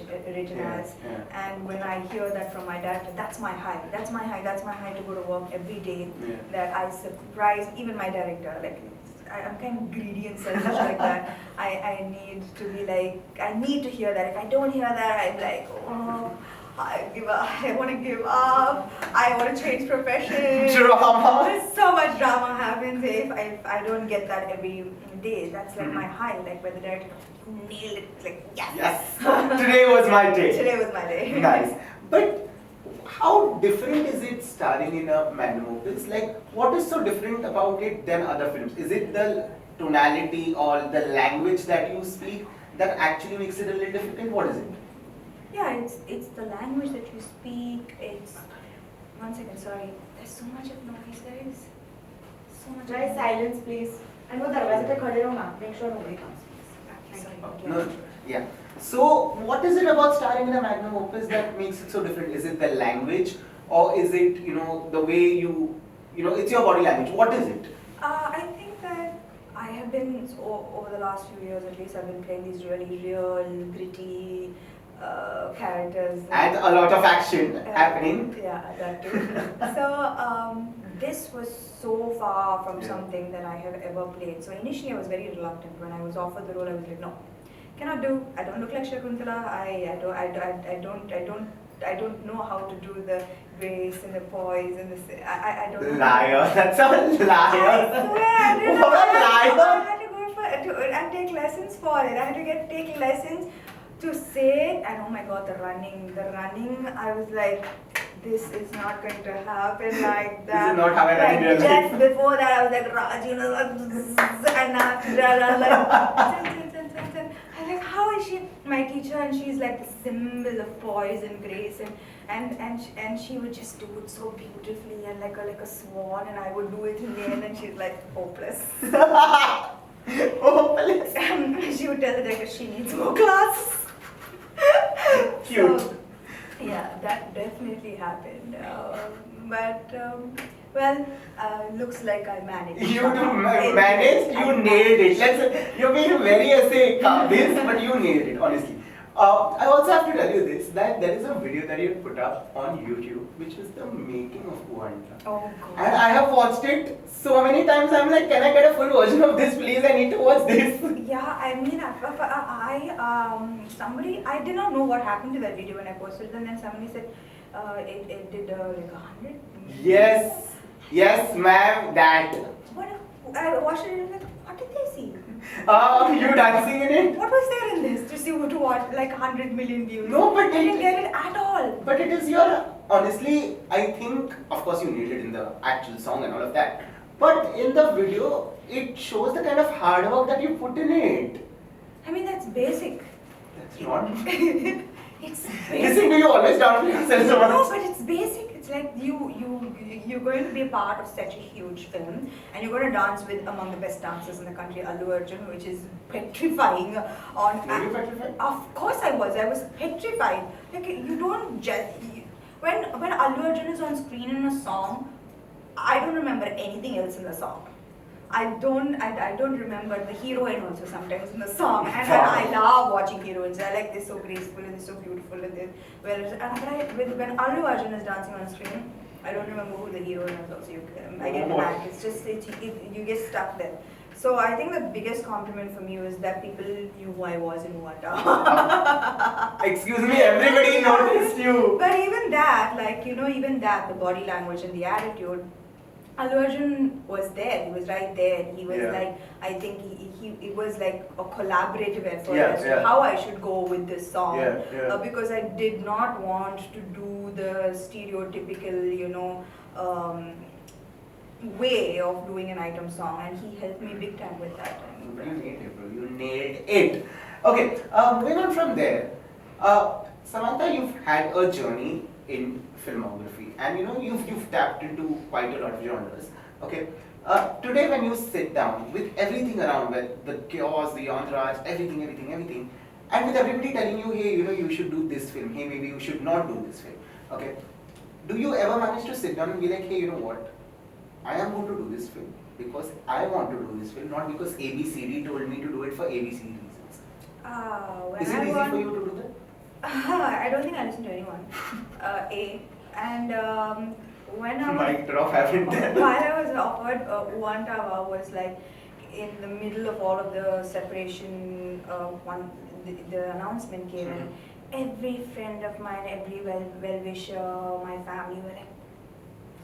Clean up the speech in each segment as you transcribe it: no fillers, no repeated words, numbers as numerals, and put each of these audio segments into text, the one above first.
written as. And when I hear that from my director, that's my high. That's my high. That's my high to go to work every day. That I surprise even my director. Like I'm kind of greedy and selfish like that. I need to be like, I need to hear that. If I don't hear that, I'm like, oh, I give up. I want to give up. I want to change profession. Drama. So much drama happens if I don't get that every day. That's like my high. Like when the director nailed it. It's like yes. Yes. Today was my day. Today was my day. Nice. But how different is it starring in a magnum opus? Like, what is so different about it than other films? Is it the tonality or the language that you speak that actually makes it a little difficult? What is it? Yeah, it's the language that you speak. It's 1 second. Sorry, there's so much of noise, guys. So much. Guys, silence, please. And वो दरवाजे पे खड़े रहो ना. Make sure nobody comes. Sorry. No, yeah. So, what is it about starring in a magnum opus that makes it so different? Is it the language, or is it the way it's your body language? What is it? I think that I have been over the last few years at least. I've been playing these really real, gritty characters. And a lot of action happening. Yeah, that too. So this was so far from something that I have ever played. So initially I was very reluctant. When I was offered the role, I was like, no, cannot do. I don't look like Shakuntala. I don't know how to do the grace and the poise and the. I don't. Liar. That's a liar. I swear, I didn't know. What a liar. I had to go and take lessons for it. I had to take lessons to say it, and oh my god, the running, I was like, this is not going to happen like that. This is not how I run in real life. Just before that, I was like, Raj, and after that, I was like, I'm like, how is she my teacher? And she's like the symbol of poise and grace, and she would just do it so beautifully and like a swan, and I would do it in the end, and she's like hopeless. Hopeless. She would tell the director she needs more classes. Cute. So, yeah, that definitely happened. Looks like I managed. You managed, you nailed it. You're being very this, but you nailed it, honestly. I also have to tell you this, that there is a video that you put up on YouTube, which is the making of Kuanta. Oh God. And I have watched it so many times. I'm like, can I get a full version of this, please? I need to watch this. Yeah, I mean, I did not know what happened to that video when I posted it, and then somebody said it did like 100. Yes, ma'am, that. What? I watched it and like, what did they see? You dancing in it? What was there in this to watch like 100 million views? No, but I didn't get it at all. But it is your, honestly, I think, of course you nailed it in the actual song and all of that. But in the video, it shows the kind of hard work that you put in it. I mean, that's basic. That's not. It's Listen, basic. do you always downplay yourself so much? No, but it's basic. It's like you're going to be a part of such a huge film, and you're going to dance with among the best dancers in the country, Allu Arjun, which is petrifying. Were you petrified? Of course I was. I was petrified. Like you don't just when Allu Arjun is on screen in a song, I don't remember anything else in the song. I don't remember the heroine also sometimes in the song, and I love watching heroines. I like this so graceful and this so beautiful and this. When Allu Arjun is dancing on screen, I don't remember who the heroine is also. I get blank. It's just you get stuck there. So I think the biggest compliment for me was that people knew who I was in Wata. Excuse me, everybody noticed you. But even that, the body language and the attitude. Allu Arjun was there. He was right there. He was like, I think it was like a collaborative effort as to how I should go with this song. Because I did not want to do the stereotypical, way of doing an item song, and he helped me big time with that. You nailed it, bro. You nailed it. Okay, moving on from there. Samantha, you've had a journey in filmography, and you've tapped into quite a lot of genres. Okay, today when you sit down with everything around, with the chaos, the entourage, everything, and with everybody telling you, hey, you should do this film, hey, maybe you should not do this film. Okay, do you ever manage to sit down and be like, hey, you know what? I am going to do this film because I want to do this film, not because ABCD told me to do it for ABCD reasons. Is it easy for you to do that? I don't think I listen to anyone. And when I was Mic drop happened there. while I was offered one Tawa was like in the middle of all of the separation. The announcement came in. Every friend of mine, every well wisher, my family were like,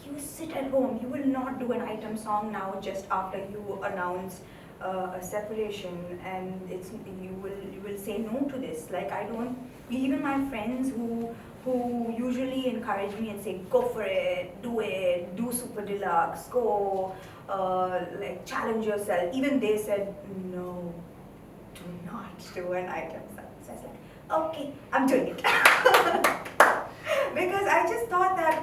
"You sit at home. You will not do an item song now just after you announce a separation, and you will say no to this." Like I don't. Even my friends who usually encourage me and say, "Go for it, do super deluxe, go, like challenge yourself." Even they said, "No, do not do an item song." So I said, "Okay, I'm doing it," because I just thought that.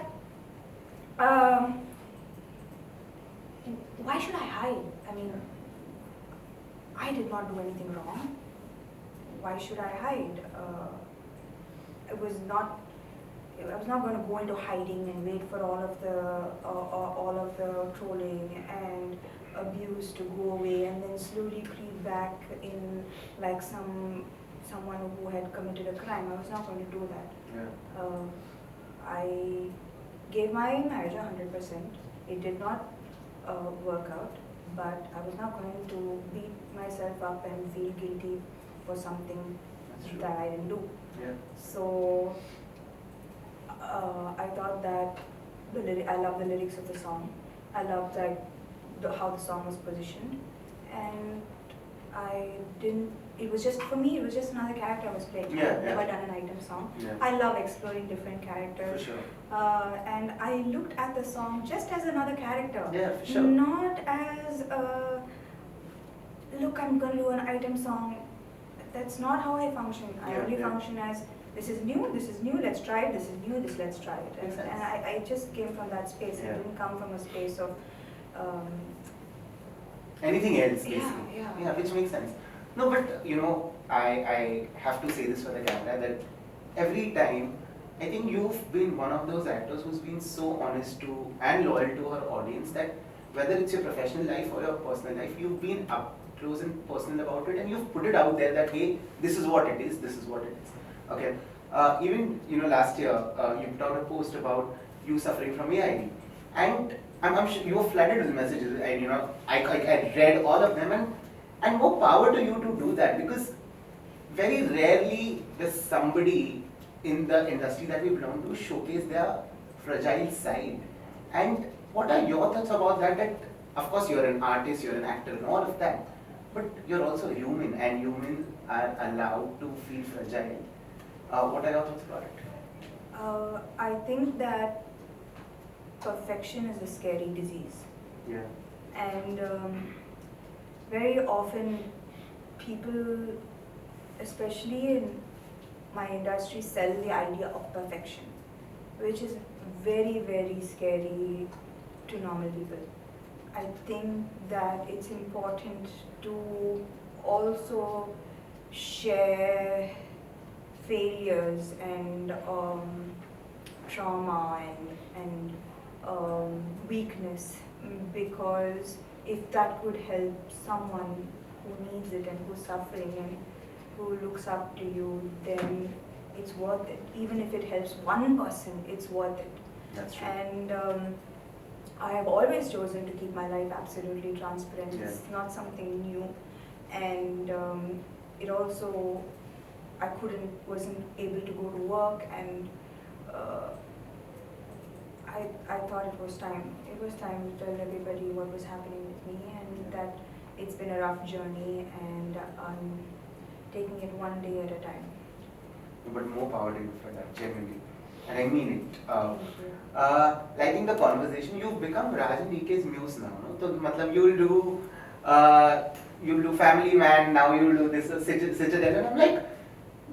Why should I hide? I mean, I did not do anything wrong. Why should I hide? I was not going to go into hiding and wait for all of the trolling and abuse to go away and then slowly creep back in like someone who had committed a crime. I was not going to do that. Yeah. I gave my marriage 100%. It did not work out, but I was not going to beat myself up and feel guilty for something that I didn't do. Yeah. So I thought that I love the lyrics of the song. I loved like how the song was positioned, and I didn't. It was just for me. It was just another character I was playing. Yeah, I've never done an item song. Yeah. I love exploring different characters. For sure. And I looked at the song just as another character. Yeah, for sure. Not as look, I'm going to do an item song. That's not how I function. I Yeah, only yeah. function as this is new, let's try it. This is new, let's try it. Makes sense. And I just came from that space. Yeah. I didn't come from a space of Anything else, Yeah, basically. yeah. Which makes sense. No, but I have to say this for the camera that every time, I think you've been one of those actors who's been so honest to and loyal to her audience that whether it's your professional life or your personal life, you've been up close and personal about it, and you've put it out there that hey, this is what it is, this is what it is. Okay. Even last year you put out a post about you suffering from AID, and I'm sure you were flooded with messages, and I read all of them, and more power to you to do that, because very rarely does somebody in the industry that we belong to showcase their fragile side. And what are your thoughts about that? That of course you're an artist, you're an actor, and all of that, but you're also human, and humans are allowed to feel fragile. What are your thoughts about it? I think that perfection is a scary disease. Yeah. And very often people, especially in my industry, sell the idea of perfection, which is very, very scary to normal people. I think that it's important to also share failures and trauma and weakness, because if that could help someone who needs it and who's suffering and who looks up to you, then it's worth it. Even if it helps one person, it's worth it. That's true. And I have always chosen to keep my life absolutely transparent. Yeah. It's not something new, and it also wasn't able to go to work, and I thought it was time. It was time to tell everybody what was happening with me, and that it's been a rough journey, and I'm taking it one day at a time. But more power to you for that, genuinely. And I mean it. Thank you. Liking the conversation, you've become Raj and DK's muse now. No? So, matlab, you'll do Family Man, now you'll do this Citadel, and I'm like,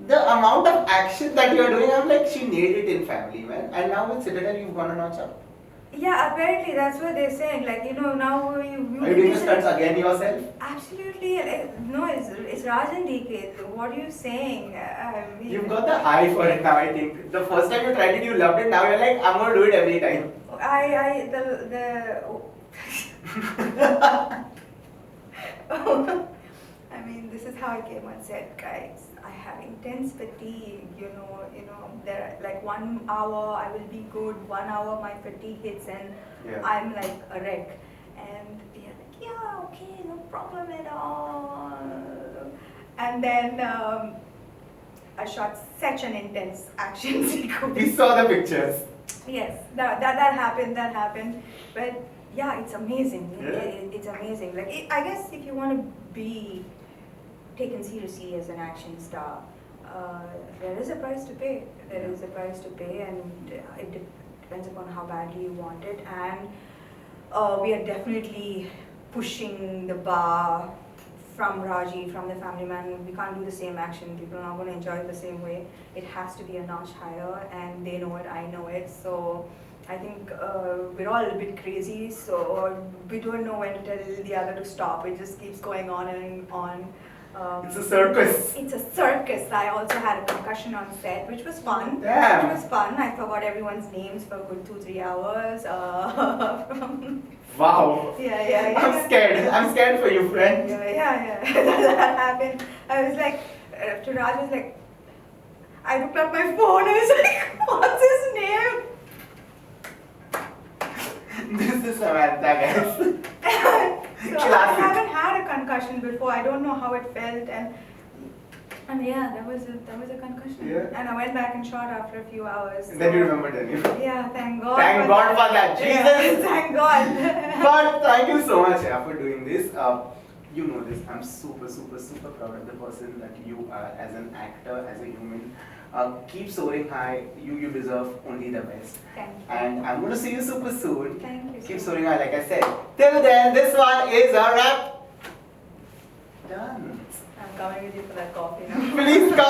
the amount of action that you're doing, I'm like, she nailed it in Family Man, and now with Citadel, you've gone a notch up. Yeah, apparently that's what they're saying. Like, now Are you doing the stunts again yourself? Absolutely. No, it's Raj and DK. What are you saying? You've got the eye for it now, I think. The first time you tried it, you loved it. Now you're like, I'm going to do it every time. I mean, this is how I came on set, guys. I have intense fatigue. There like 1 hour I will be good. 1 hour my fatigue hits and Yeah. I'm like a wreck. And they're like, yeah, okay, no problem at all. And then I shot such an intense action sequence. We saw the pictures. Yes, that happened. That happened. But yeah, it's amazing. Yeah. It's amazing. Like I guess if you want to be taken seriously as an action star, there is a price to pay. There is a price to pay, and it depends upon how badly you want it. And we are definitely pushing the bar from Raji, from the family man. We can't do the same action. People are not going to enjoy it the same way. It has to be a notch higher, and they know it, I know it. So I think we're all a bit crazy, so we don't know when to tell the other to stop. It just keeps going on and on. It's a circus. It's a circus. I also had a concussion on set, which was fun. Damn. Which was fun. I forgot everyone's names for a good 2-3 hours. Wow. Yeah. I'm scared. I'm scared for you, friend. Yeah. That happened. I was like, to Raj was like, I looked at my phone. I was like, what's his name? This is Samantha, guys. So I Classic. haven't had a concussion before. I don't know how it felt, and yeah, there was a concussion. Yeah. And I went back and shot after a few hours. And then you remembered the name. Yeah, thank God. Thank God for that, Yeah, Jesus. thank God. But thank you so much for doing this. You know this. I'm super proud of the person that you are as an actor, as a human. Keep soaring high. You deserve only the best. Thank you. And I'm going to see you super soon. Thank you. Keep so soaring high, like I said. Till then, this one is a wrap. Done. I'm coming with you for that coffee now. Please come.